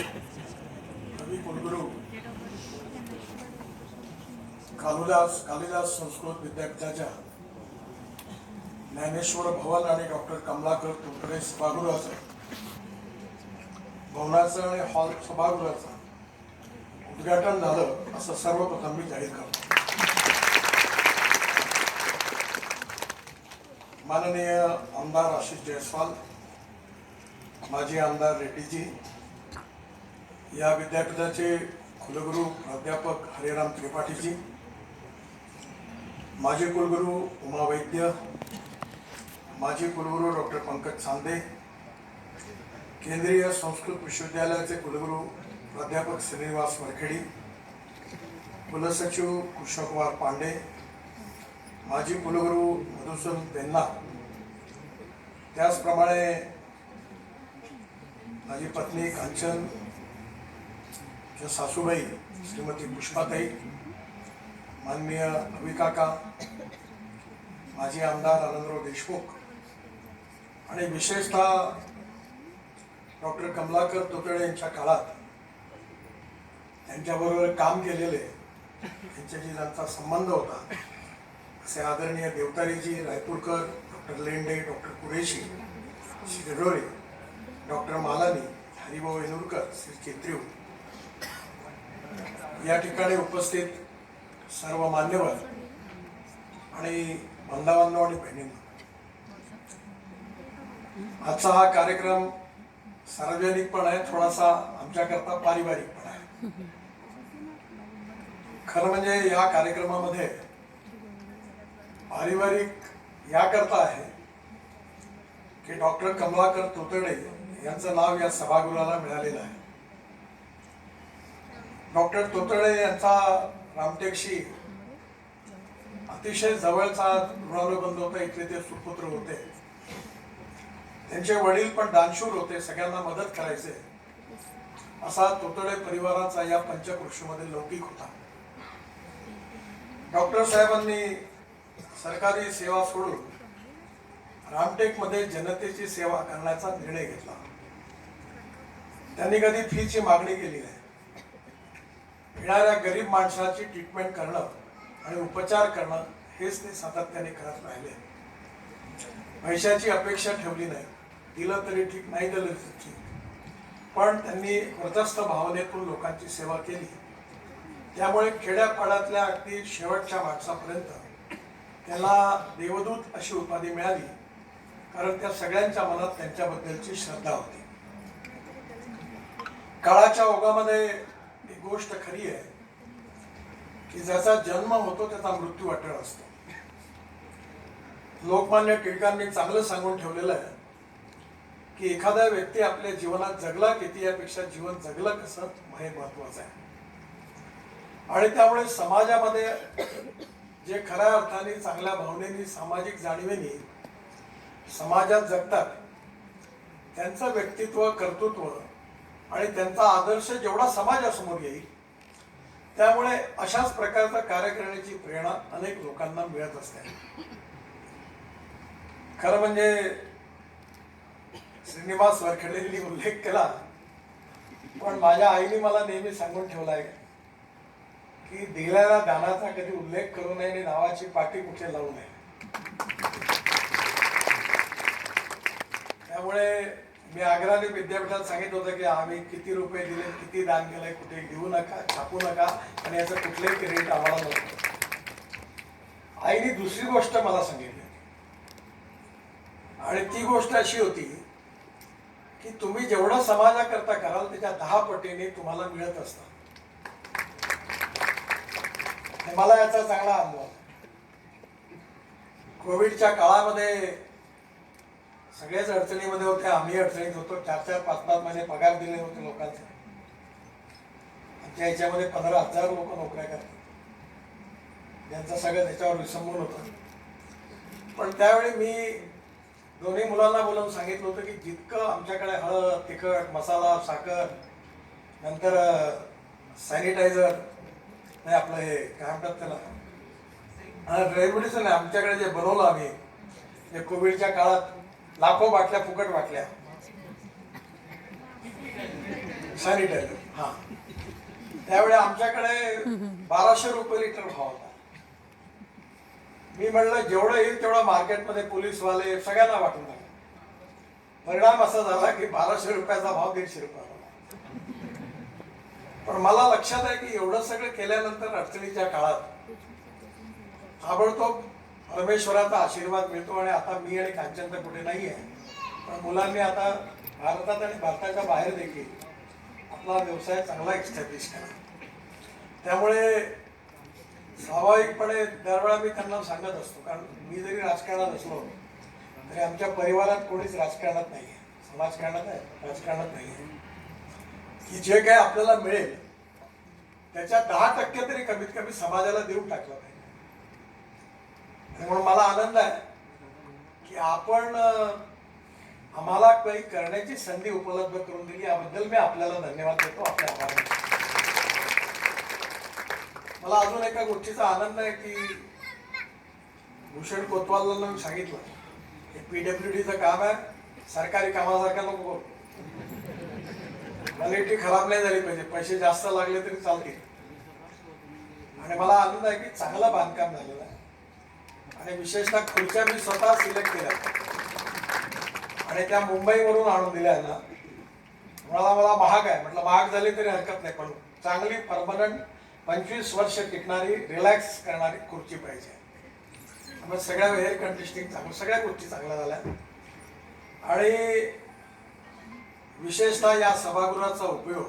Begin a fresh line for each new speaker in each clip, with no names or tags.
कवी कुलगुरू कालिदास संस्कृत विद्यापीठाच्या ज्ञानेश्वर भवन आणि डॉक्टर कमलाकर तोतडे सभागृहाचं भवनाचं आणि हॉल सभागृहाचं उद्घाटन झालं असं सर्वप्रथम मी जाहीर करतो. माननीय आमदार आशिष जयस्वाल, माजी आमदार रेड्डीजी, या विद्यापीठाचे कुलगुरू प्राध्यापक हरिराम त्रिपाठीजी, माजी कुलगुरू उमा वैद्य, माजी कुलगुरू डॉक्टर पंकज चांदे, केंद्रीय संस्कृत विश्वविद्यालयाचे कुलगुरू प्राध्यापक श्रीनिवास वरखेडी, कुलसचिव कृष्णकुमार पांडे, माजी कुलगुरू मधुसूदन पेन्ना, त्याचप्रमाणे माझी पत्नी कांचन, सासूबाई श्रीमती पुष्पाताई, माननीय अभिकाका, माजी आमदार आनंदराव देशमुख आणि विशेषतः डॉक्टर कमलाकर तोतडे यांच्या काळात त्यांच्याबरोबर काम केलेले, त्यांच्याशी ज्यांचा संबंध होता असे आदरणीय देवतारीजी रायपूरकर, डॉक्टर लेंडे, डॉक्टर कुरेशी, श्री ढोरे, डॉक्टर मालानी, हरिभाऊ वेनुरकर, श्री केत्रीव, या ठिकाणी उपस्थित सर्व मान्यवर आणि बांधवांनो आणि बहिणींनो, आजचा हा कार्यक्रम सार्वजनिक पण आहे, थोडासा आमच्याकरता पारिवारिक पण आहे. खरं म्हणजे या कार्यक्रमामध्ये पारिवारिक याकरता आहे की डॉक्टर कमलाकर तोतडे यांचं नाव या सभागृहाला मिळालेलं आहे. डॉक्टर तोतडे यांचा रामटेकशी अतिशय जवळचा ऋणानुबंध होता. इथले ते सुपुत्र होते. त्यांचे वडील पण दानशूर होते, सगळ्यांना मदत करायचे. असा तोतडे परिवाराचा या पंचक्रोशीमध्ये लौकिक होता. डॉक्टर साहेबांनी सरकारी सेवा सोडून रामटेकमध्ये जनतेची सेवा करण्याचा निर्णय घेतला. त्यांनी कधी फीची मागणी केली नाही. येणाऱ्या गरीब माणसाची ट्रीटमेंट करणं आणि उपचार करणं हेच ते सातत्याने करत राहिले. पैशाची अपेक्षा ठेवली नाही. दिलं तरी ठीक, नाही दिलं तरी ठीक, पण त्यांनी वरदस्त भावनेतून लोकांची सेवा केली. त्यामुळे खेड्यापाड्यातल्या अगदी शेवटच्या माणसापर्यंत त्याला देवदूत अशी उपाधी मिळाली, कारण त्या सगळ्यांच्या मनात त्यांच्याबद्दलची श्रद्धा होती. काळाच्या ओघामध्ये एक गोष्ट खरी आहे की ज्याचा जन्म होतो त्याचा मृत्यू अटळ असतो. लोकमान्य टिळकांनी चांगलं सांगून ठेवलेलं आहे की एखादा व्यक्ती आपल्या जीवनात जगला किती यापेक्षा जीवन जगलं कसं हे महत्वाचं आहे. आणि त्यामुळे समाजामध्ये जे खऱ्या अर्थाने चांगल्या भावनेनी सामाजिक जाणीवेनी समाजात जगतात त्यांचं व्यक्तित्व, कर्तृत्व आणि त्यांचा आदर्श जेवढा समाजासमोर येईल त्यामुळे अशाच प्रकारचं कार्य करण्याची प्रेरणा अनेक लोकांना मिळत असते. खरं म्हणजे श्रीनिवास वरखेडेंनी उल्लेख केला, पण माझ्या आईने मला नेहमी सांगून ठेवला आहे की दिलेल्या दानाचा कधी उल्लेख करू नये आणि नावाची पाटी कुठे लावू नये. त्यामुळे मी आग्राने विद्यापीठात सांगितलं होतं की आम्ही किती रुपये दिले, किती दान केलंय, कुठे घेऊ नका, छापू नका आणि याचं कुठलंही क्रेडिट आम्हाला नव्हतं. आईने दुसरी गोष्ट मला सांगितली आणि ती गोष्ट अशी होती की तुम्ही जेवढं समाजाकरता कराल त्याच्या 10 पटीने तुम्हाला मिळत असतं. मला याचा चांगला अनुभव. कोविडच्या काळामध्ये सगळेच अडचणीमध्ये होते, आम्ही अडचणीत होतो. 4-4, 5-5 महिने पगार दिले होते लोकांचे. आमच्या याच्यामध्ये 15,000 लोक नोकऱ्या करतात, त्यांचं सगळं त्याच्यावर विसंबून होतं. पण त्यावेळी मी दोन्ही मुलांना बोलून सांगितलं होतं की जितकं आमच्याकडे हळद, तिखट, मसाला, साखर, नंतर सॅनिटायझर, नाही आपलं हे काय म्हणतात त्याला, ड्रायबिटीचं नाही, आमच्याकडे जे बनवलं आम्ही कोविडच्या काळात लाखो बाटल्या फुकट वाटल्या. सॅनिटायझर, हां. त्यावेळी आमच्याकडे 1200 रुपये लिटर भाव होता. मी म्हणलं जेवढं येईल तेवढं मार्केटमध्ये पोलीसवाले सगळ्यांना वाटून टाकलं. परिणाम असा झाला की 1200 रुपयाचा भाव 150 रुपये झाला. पण मला लक्षात आहे की एवढं सगळं केल्यानंतर अडचणीच्या काळात ताबडतोब परमेश्वराचा आशीर्वाद मिळतो आणि आता मी आणि कांचन तर कुठे नाही आहे, पण मुलांनी आता भारतात आणि भारताच्या बाहेर देखील आपला व्यवसाय चांगला एस्टॅब्लिश करा. त्यामुळे स्वाभाविकपणे दरवेळा मी त्यांना सांगत असतो, कारण मी जरी राजकारणात असलो तरी आमच्या परिवारात कोणीच राजकारणात नाही आहे, समाजकारणात आहे, राजकारणात नाही आहे, की जे काय आपल्याला मिळेल त्याच्या 10% तरी कमीत कमी समाजाला देऊन टाकलं पाहिजे. म्हणून मला आनंद आहे की आपण आम्हाला काही करण्याची संधी उपलब्ध करून दिली, याबद्दल मी आपल्याला धन्यवाद देतो, आपल्या आभार मानतो. मला अजून एका गोष्टीचा आनंद आहे की भूषण कोतवालला मी सांगितलं की PWDचं काम आहे, सरकारी कामासारखं नको, क्वालिटी खराब नाही झाली पाहिजे, पैसे जास्त लागले तरी चालतील. आणि मला आनंद आहे की चांगलं बांधकाम झालेलं आहे आणि विशेषतः खुर्च्या मी स्वतः सिलेक्ट केल्या आणि त्या मुंबईवरून आणून दिल्या ना. मला महाग आहे म्हटलं, महाग झाली तरी हरकत नाही, पण चांगली परमनंट 25 वर्ष टिकणारी रिलॅक्स करणारी खुर्ची पाहिजे. त्यामुळे सगळ्या एअर कंडिशनिंग चांगलं, सगळ्या गोष्टी चांगल्या झाल्या. आणि विशेषतः या सभागृहाचा उपयोग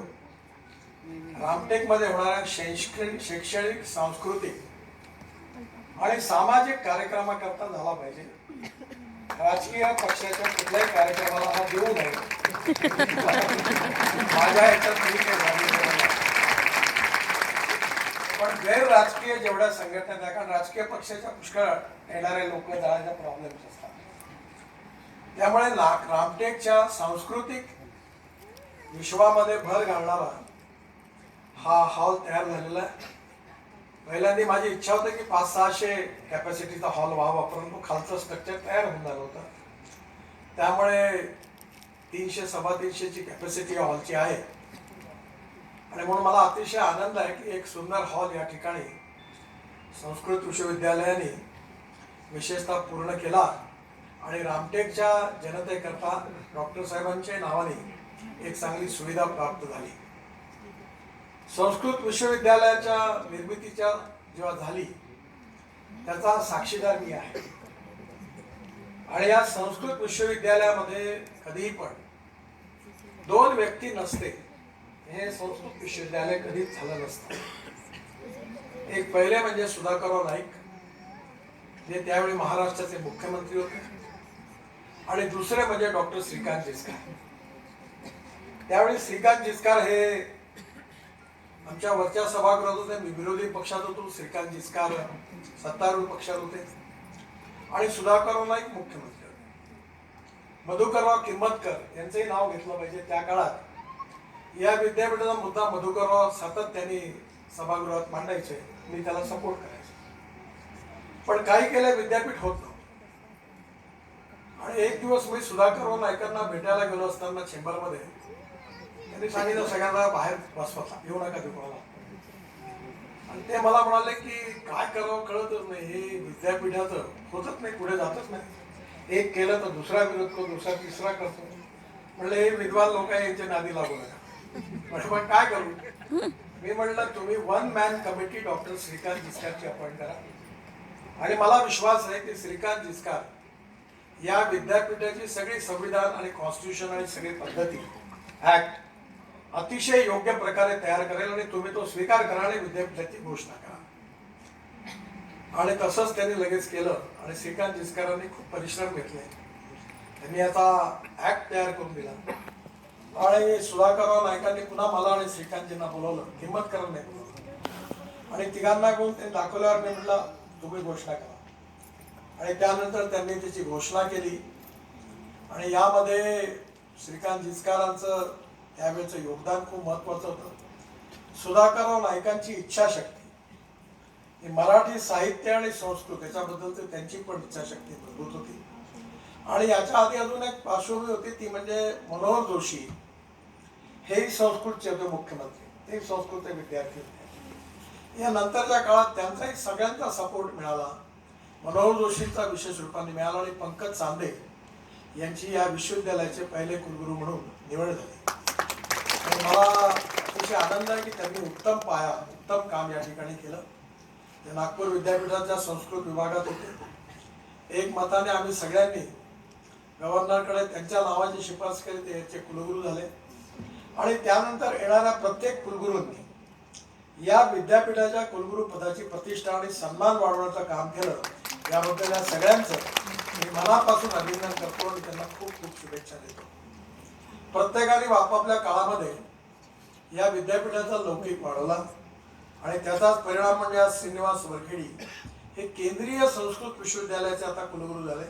रामटेक मध्ये होणाऱ्या शैक्षणिक, सांस्कृतिक आणि सामाजिक कार्यक्रमाकरता झाला पाहिजे. राजकीय पक्षाच्या कुठल्याही कार्यक्रमाला हा देऊ नये. माझ्या ह्याच्यात पण गैर राजकीय जेवढ्या संघटना आहेत, कारण राजकीय पक्षाच्या पुष्कळ येणारे लोक जाण्याच्या प्रॉब्लेम्स असतात. त्यामुळे रामटेकच्या सांस्कृतिक विश्वामध्ये भर घालणारा हा हॉल तयार झालेला आहे. पहिल्यांदा माझी इच्छा होती की 500-600 कॅपॅसिटीचा हॉल व्हावा, परंतु खालचं स्ट्रक्चर तयार होऊन झालं होतं. त्यामुळे 300-350ची कॅपॅसिटी हॉलची आहे. आणि म्हणून मला अतिशय आनंद आहे की एक सुंदर हॉल या ठिकाणी संस्कृत विश्वविद्यालयाने विशेषतः पूर्ण केला आणि रामटेकच्या जनतेकरता डॉक्टर साहेबांच्या नावाने एक चांगली सुविधा प्राप्त झाली. संस्कृत विश्वविद्यालयाच्या निर्मितीच्या जेव्हा झाली त्याचा साक्षीदार मी आहे. आणि या संस्कृत विश्वविद्यालयामध्ये कधीही पण 2 व्यक्ती नसते, हे संस्कृत विश्वविद्यालय कधीच झालं नसतं. एक पहिले म्हणजे सुधाकरराव नाईक, जे त्यावेळी महाराष्ट्राचे मुख्यमंत्री होते, आणि दुसरे म्हणजे डॉक्टर श्रीकांत जिचकार. त्यावेळी श्रीकांत जिचकार हे आमच्या वरच्या सभागृहात होते, मी विरोधी पक्षात होतो, श्रीकांत जिचकार सत्तारूढ पक्षात होते, आणि सुधाकरराव नाईक मुख्यमंत्री होते. मधुकरराव किंमतकर यांचंही नाव घेतलं पाहिजे. त्या काळात या विद्यापीठाचा मुद्दा मधुकरराव सातत्याने सभागृहात मांडायचे, मी त्याला सपोर्ट करायचो. पण काही केलं विद्यापीठ होत नव्हतं. आणि एक दिवस मी सुधाकरराव नाईकांना भेटायला गेलो असताना चेंबरमध्ये त्यांनी सांगितलं सगळ्यांना बाहेर बसवता, येऊ नका दुपारला. आणि ते मला म्हणाले की काय करावं कळतच नाही, हे विद्यापीठाचं होतच नाही, पुढे जातच नाही. एक केलं तर दुसरा विरोध करतो, दुसरा तिसरा करतो. म्हणलं हे विद्वान लोक यांच्या नादी लागू नका. पण काय करू? मी म्हणलं तुम्ही 1 मॅन कमिटी डॉक्टर श्रीकांत जिचकारची अपॉइंट करा. आणि मला विश्वास आहे की श्रीकांत जिचकार या विद्यापीठाची सगळी संविधान आणि कॉन्स्टिट्यूशन आणि सगळी पद्धती ऍक्ट अतिशय योग्य प्रकारे तयार करेल आणि तुम्ही तो स्वीकार करा आणि विद्यापीठाची घोषणा करा. आणि तसंच त्यांनी लगेच केलं आणि श्रीकांत जिचकारांनी खूप परिश्रम घेतले. त्यांनी याचा ऍक्ट तयार करून दिला आणि सुधाकरराव नाईकांनी पुन्हा मला आणि श्रीकांतजींना बोलवलं, किंमतकरांना बोलवलं आणि तिघांना घेऊन ते दाखवल्यावर मी म्हटलं तुम्ही घोषणा करा. आणि त्यानंतर त्यांनी त्याची घोषणा केली. आणि यामध्ये श्रीकांत जिचकारांचं त्यावेळेचं योगदान खूप महत्वाचं होतं. सुधाकरराव नाईकांची इच्छाशक्ती, मराठी साहित्य आणि संस्कृत याच्याबद्दलची त्यांची पण इच्छाशक्ती मजबूत होती. आणि याच्या आधी अजून एक पार्श्वभूमी होती, ती म्हणजे मनोहर जोशी हेही संस्कृतचे होते मुख्यमंत्री, ते संस्कृतचे विद्यार्थी होते. या नंतरच्या काळात त्यांचाही सगळ्यांचा सपोर्ट मिळाला. मनोहर जोशींचा विशेष रूपाने मिळाला आणि पंकज चांदे यांची या विश्वविद्यालयाचे पहिले कुलगुरू म्हणून निवड झाली. आणि मला अतिशय आनंद आहे की त्यांनी उत्तम पाया, उत्तम काम या ठिकाणी केलं. ते नागपूर विद्यापीठाच्या संस्कृत विभागात होते. एक मताने आम्ही सगळ्यांनी गव्हर्नरकडे त्यांच्या नावाची शिफारस केली, ते याचे कुलगुरू झाले. आणि त्यानंतर येणाऱ्या प्रत्येक कुलगुरूंनी या विद्यापीठाच्या कुलगुरू पदाची प्रतिष्ठा आणि सन्मान वाढवण्याचं काम केलं. याबद्दल या सगळ्यांचं मी मनापासून अभिनंदन करतो आणि त्यांना खूप खूप शुभेच्छा देतो. प्रत्येकाने आपापल्या काळामध्ये या विद्यापीठाचा लौकिक वाढवला आणि त्याचाच परिणाम म्हणजे आज श्रीनिवास वरखेडी हे केंद्रीय संस्कृत विश्वविद्यालयाचे आता कुलगुरू झाले.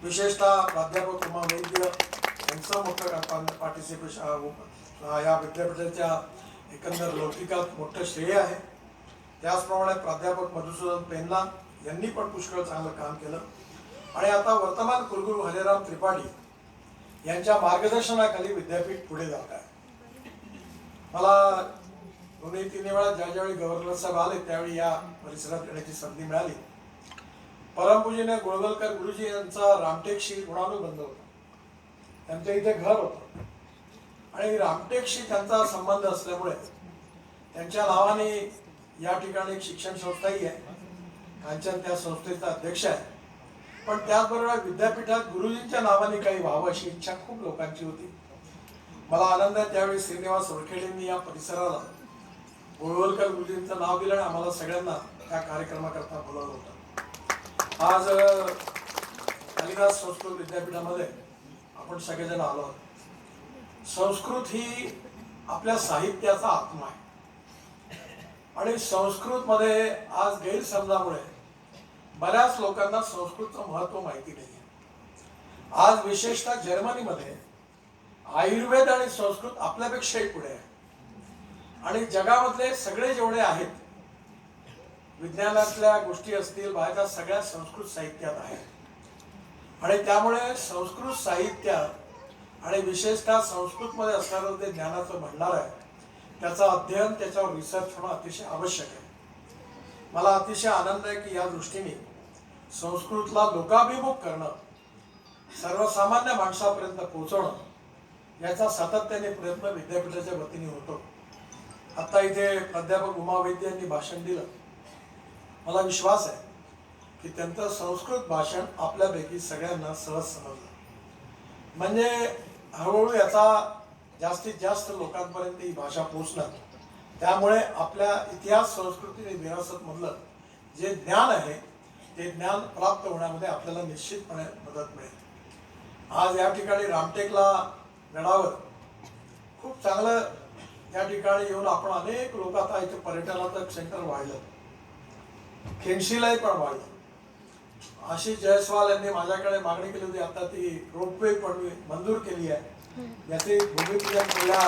विशेषतः प्राध्यापक उमा वैद्य यांचं मोठं पार्टिसिपेशन या विद्यापीठाच्या एकंदर लौकिकात मोठं श्रेय आहे. त्याचप्रमाणे प्राध्यापक मधुसूदन पेनला यांनी पण पुष्कळ चांगलं काम केलं. आणि आता वर्तमान कुलगुरू हरेराम त्रिपाठी यांच्या मार्गदर्शनाखाली विद्यापीठ पुढे जात आहे. मला दोन्ही तिन्ही वेळा ज्यावेळी गव्हर्नर साहेब आले त्यावेळी या परिसरात येण्याची संधी मिळाली. परमपूजनीय गोळवलकर गुरुजी यांचा रामटेकशी ऋणानुबंध होता. त्यांच्या इथे घर होतं आणि रामटेकशी त्यांचा संबंध असल्यामुळे त्यांच्या नावाने या ठिकाणी एक शिक्षण संस्थाही आहे. कांचन त्या संस्थेचा अध्यक्ष आहे. पण त्याचबरोबर विद्यापीठात गुरुजींच्या नावाने काही व्हावं अशी इच्छा खूप लोकांची होती. मला आनंद आहे त्यावेळी श्रीनिवास वरखेडेंनी या परिसराला गोळवलकर गुरुजींचं नाव दिलं आणि आम्हाला सगळ्यांना त्या कार्यक्रमाकरता बोलावलं होतं. आज कालिदास संस्कृत विद्यापीठामध्ये आपण सगळेजण आलो आहोत. संस्कृत ही आपल्या साहित्याचा आत्मा आहे आणि संस्कृतमध्ये आज गैरसमजामुळे बऱ्याच लोकांना संस्कृतचं महत्त्व माहिती नाही. आज विशेषतः जर्मनीमध्ये आयुर्वेद आणि संस्कृत आपल्यापेक्षाही पुढे आहे आणि जगामधले सगळे जेवढे आहेत विज्ञानातल्या गोष्टी असतील बाहेरच्या सगळ्या संस्कृत साहित्यात आहेत. आणि त्यामुळे संस्कृत साहित्यात आणि विशेषतः संस्कृतमध्ये असणारं ते ज्ञानाचं भंडार आहे त्याचं अध्ययन, त्याच्यावर रिसर्च होणं अतिशय आवश्यक आहे. मला अतिशय आनंद आहे की या दृष्टीने संस्कृतला लोकाभिमुख करणं, सर्वसामान्य माणसापर्यंत पोहोचवणं याचा सातत्याने प्रयत्न विद्यापीठाच्या वतीने होतो. आता इथे प्राध्यापक उमा वैद्य यांनी भाषण दिलं. मला विश्वास आहे की त्यांचं संस्कृत भाषण आपल्यापैकी सगळ्यांना सहज समजलं. म्हणजे हळूहळू याचा जास्तीत जास्त लोकांपर्यंत ही भाषा पोहोचणार. त्यामुळे आपल्या इतिहास, संस्कृती आणि विरासत मधलं जे ज्ञान आहे ते ज्ञान प्राप्त होण्यामध्ये आपल्याला निश्चितपणे मदत मिळेल. आज या ठिकाणी रामटेकला गडावर खूप चांगलं या ठिकाणी येऊन आपण अनेक लोक आता इथे पर्यटनाचं सेंटर वाढलं, खेनशीलाही पण वाढलं. आशिष जयस्वाल यांनी माझ्याकडे मागणी केली होती, आता ती रोपवे पण मी मंजूर केली आहे. याचे भूमिपूजन केल्या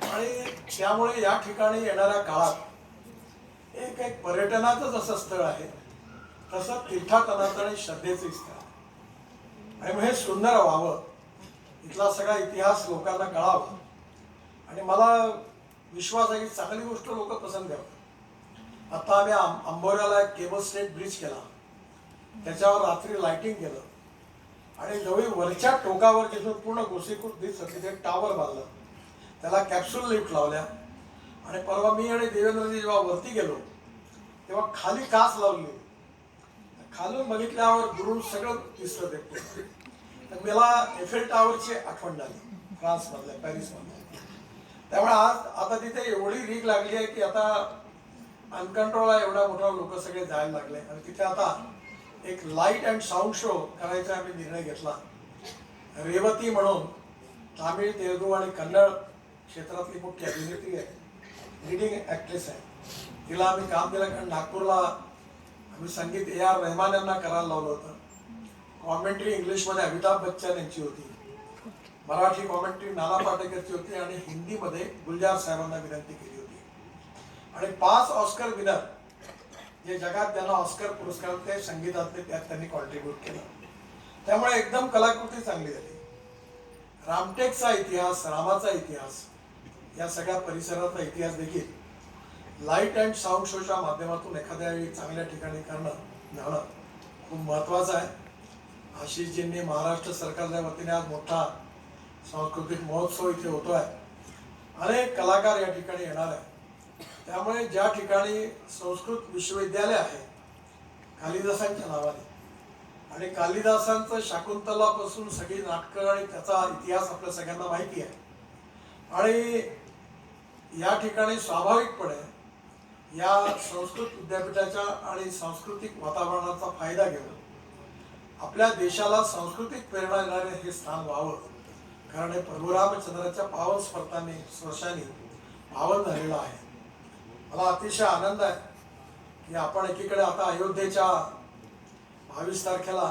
आणि त्यामुळे या ठिकाणी येणाऱ्या काळात एक पर्यटनाचं जसं स्थळ आहे तसं तीर्थाटनाचं आणि श्रद्धेचं स्थळ आहे. आणि हे सुंदर व्हावं, इथला सगळा इतिहास लोकांना कळावा आणि मला विश्वास आहे की चांगली गोष्ट लोक पसंत करतात. आता आम्ही अंबोऱ्याला एक केबल स्टेट ब्रिज केला, त्याच्यावर रात्री लाइटिंग केलं आणि जवळ वरच्या टोकावर जिथून पूर्ण गोसीखुर्द दिसत तिथे टावर बांधलं, त्याला कॅप्सूल लिफ्ट लावल्या. आणि परवा मी आणि देवेंद्रजी जेव्हा वरती गेलो तेव्हा खाली काच लावली, खालून बघितल्यावर दुरून सगळं दिसलं ते. तर मला एफेल टावरची आठवण झाली, फ्रान्समधल्या, पॅरिसमधल्या. त्यामुळे आज आता तिथे एवढी रीग लागली आहे की आता अनकंट्रोल आहे, एवढा मोठा लोक सगळे जायला लागले. आणि तिथे आता एक लाईट अँड साऊंड शो करायचा आम्ही निर्णय घेतला. रेवती म्हणून तामिळ, तेलुगू आणि कन्नड क्षेत्रातली मोठी अभिनेत्री आहे, लीडिंग ॲक्ट्रेस आहे. तिला आम्ही काम दिलं कारण नागपूरला आम्ही संगीत A.R. रहमान यांना करायला लावलं होतं. कॉमेंट्री इंग्लिशमध्ये अमिताभ बच्चन यांची होती, मराठी कॉमेंट्री नाना पाटेकरची होती आणि हिंदीमध्ये गुलजार साहेबांना विनंती केली होती. आणि 5 ऑस्कर विनर जे जगात त्यांना ऑस्कर पुरस्कार ते संगीतातले त्यात त्यांनी कॉन्ट्रीब्यूट केलं. त्यामुळे एकदम कलाकृती चांगली झाली. रामटेकचा इतिहास, रामाचा इतिहास, या सगळ्या परिसराचा इतिहास देखील लाईट अँड साऊंड शोच्या माध्यमातून एखाद्या चांगल्या ठिकाणी जाणं खूप महत्त्वाचं आहे. आशिषजींनी महाराष्ट्र सरकारच्या वतीने आज मोठा सांस्कृतिक महोत्सव इथे होतो आहे. अनेक कलाकार या ठिकाणी येणार आहे. त्यामुळे ज्या ठिकाणी संस्कृत विश्वविद्यालय आहे कालिदासांच्या नावाने, आणि कालिदासांचं शाकुंतलापासून सगळी नाटकं आणि त्याचा इतिहास आपल्या सगळ्यांना माहिती आहे, आणि या ठिकाणी स्वाभाविकपणे या संस्कृत विद्यापीठाच्या आणि सांस्कृतिक वातावरणाचा फायदा घेऊन आपल्या देशाला सांस्कृतिक प्रेरणा देणारे हे स्थान व्हावं. कारण हे प्रभू रामचंद्राच्या पावन स्पर्शाने पावन झालेलं आहे. मला अतिशय आनंद आहे की आपण एकीकडे आता अयोध्येच्या 22 तारखेला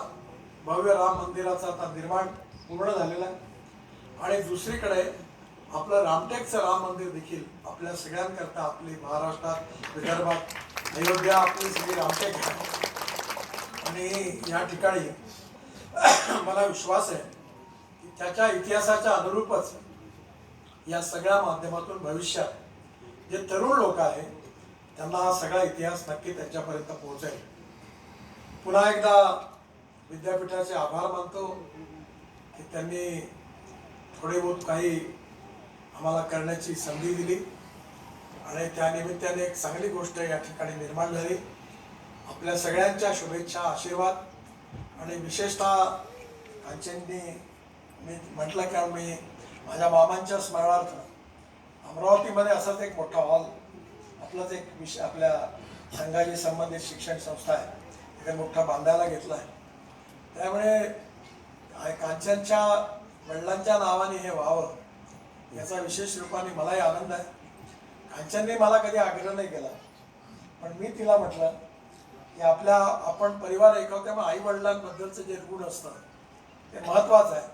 भव्य राम मंदिराचं आता निर्माण पूर्ण झालेलं आहे, आणि दुसरीकडे आपलं रामटेकचं राम मंदिर देखील आपल्या सगळ्यांकरता, आपली महाराष्ट्रात, विदर्भात अयोध्या आपली सगळी रामटेक आहे. आणि या ठिकाणी मला विश्वास आहे की त्याच्या इतिहासाच्या अनुरूपच या सगळ्या माध्यमातून भविष्यात जे तरुण लोक आहेत त्यांना हा सगळा इतिहास नक्की त्यांच्यापर्यंत पोहोचेल. पुन्हा एकदा विद्यापीठाचे आभार मानतो की त्यांनी थोडे बहुत काही आम्हाला करण्याची संधी दिली, आणि त्यानिमित्ताने एक चांगली गोष्ट या ठिकाणी निर्माण झाली. आपल्या सगळ्यांच्या शुभेच्छा, आशीर्वाद, आणि विशेषतः कांचननी मी म्हटलं की मी माझ्या मामांच्या स्मरणार्थ अमरावतीमध्ये असाच एक मोठा हॉल, आपलाच एक आपल्या संघाशी संबंधित शिक्षण संस्था आहे, तिथे मोठा बांधायला घेतला आहे. त्यामुळे कांचनच्या वडिलांच्या नावाने हे व्हावं याचा विशेष रूपाने मलाही आनंद आहे. कांचनने मला कधी आग्रह नाही केला, पण मी तिला म्हटलं की आपण परिवार एक आहोत, त्यामुळे आई वडिलांबद्दलचं जे गुण असतं ते महत्त्वाचं आहे.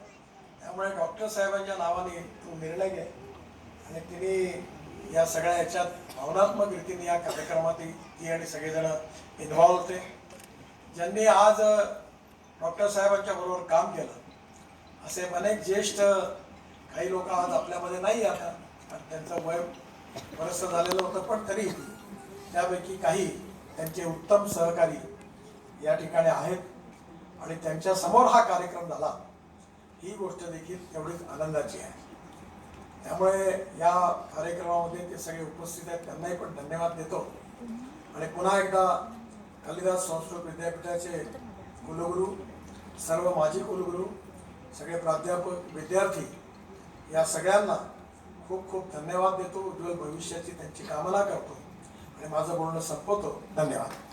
त्यामुळे डॉक्टर साहेबांच्या नावाने तो निर्णय घे, आणि तिने या सगळ्या याच्यात भावनात्मक रीतीने या कार्यक्रमात ती आणि सगळेजण इन्व्हॉल्व होते. ज्यांनी आज डॉक्टर साहेबांच्या बरोबर काम केलं असे अनेक ज्येष्ठ काही लोक आज आपल्यामध्ये नाही आता, आणि त्यांचं वय बरंचसं झालेलं होतं, पण तरी त्यापैकी काही त्यांचे उत्तम सहकारी या ठिकाणी आहेत, आणि त्यांच्या समोर हा कार्यक्रम झाला ही गोष्ट देखील तेवढीच आनंदाची आहे. त्यामुळे या कार्यक्रमामध्ये ते सगळे उपस्थित आहेत, त्यांनाही पण धन्यवाद देतो. आणि पुन्हा एकदा कालिदास संस्कृत विद्यापीठाचे कुलगुरू, सर्व माजी कुलगुरू, सगळे प्राध्यापक, विद्यार्थी या सगळ्यांना खूप खूप धन्यवाद देतो. उज्ज्वल भविष्याची त्यांची कामना करतो, आणि माझं बोलणं संपवतो. धन्यवाद.